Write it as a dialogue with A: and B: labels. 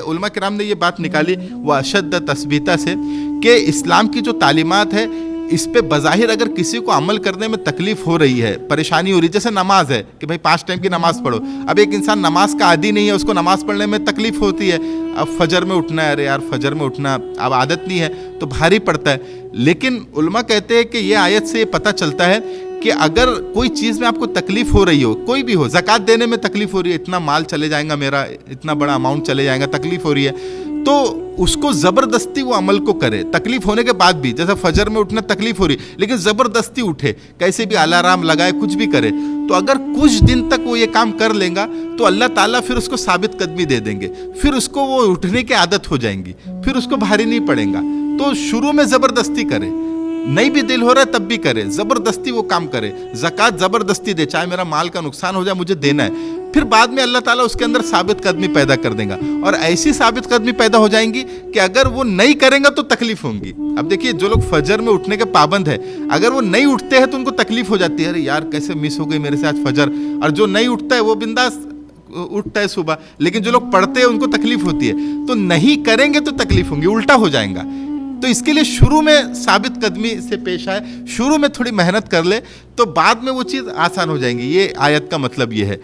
A: उलमा किराम ने ये बात निकाली वो अशद तस्बीता से कि इस्लाम की जो तालीमात है इस पे बज़ाहिर अगर किसी को अमल करने में तकलीफ हो रही है, परेशानी हो रही है, जैसे नमाज है कि भाई 5 टाइम की नमाज पढ़ो। अब एक इंसान नमाज का आदी नहीं है, उसको नमाज पढ़ने में तकलीफ होती है। अब फजर में उठना है, अरे यार फजर में उठना अब आदत नहीं है तो भारी पड़ता है। लेकिन उलमा कहते हैं कि ये आयत से ये पता चलता है कि अगर कोई चीज़ में आपको तकलीफ हो रही हो, कोई भी हो, ज़कात देने में तकलीफ हो रही है, इतना माल चले जाएगा मेरा, इतना बड़ा अमाउंट चले जाएगा, तकलीफ हो रही है, तो उसको ज़बरदस्ती वो अमल को करे। तकलीफ होने के बाद भी, जैसे फजर में उठना तकलीफ हो रही लेकिन ज़बरदस्ती उठे, कैसे भी अलार्म लगाए, कुछ भी करे, तो अगर कुछ दिन तक वो ये काम कर लेगा तो अल्लाह ताला फिर उसको साबित कदमी दे देंगे, फिर उसको वो उठने की आदत हो जाएंगी, फिर उसको भारी नहीं पड़ेगा। तो शुरू में ज़बरदस्ती करे, नहीं भी दिल हो रहा है तब भी करे, ज़बरदस्ती वो काम करे, ज़कात ज़बरदस्ती दे, चाहे मेरा माल का नुकसान हो जाए मुझे देना है, फिर बाद में अल्लाह ताला उसके अंदर साबित कदमी पैदा कर देगा। और ऐसी साबित कदमी पैदा हो जाएंगी कि अगर वो नहीं करेंगे तो तकलीफ होंगी। अब देखिए जो लोग फजर में उठने के पाबंद है, अगर वो नहीं उठते हैं तो उनको तकलीफ हो जाती है, अरे यार कैसे मिस हो गई मेरे से आज फजर। और जो नहीं उठता है वो बिंदास उठता है सुबह, लेकिन जो लोग पढ़ते हैं उनको तकलीफ होती है। तो नहीं करेंगे तो तकलीफ होंगी, उल्टा हो जाएगा। तो इसके लिए शुरू में साबित कदमी से पेश आए, शुरू में थोड़ी मेहनत कर ले तो बाद में वो चीज़ आसान हो जाएंगी। ये आयत का मतलब ये है।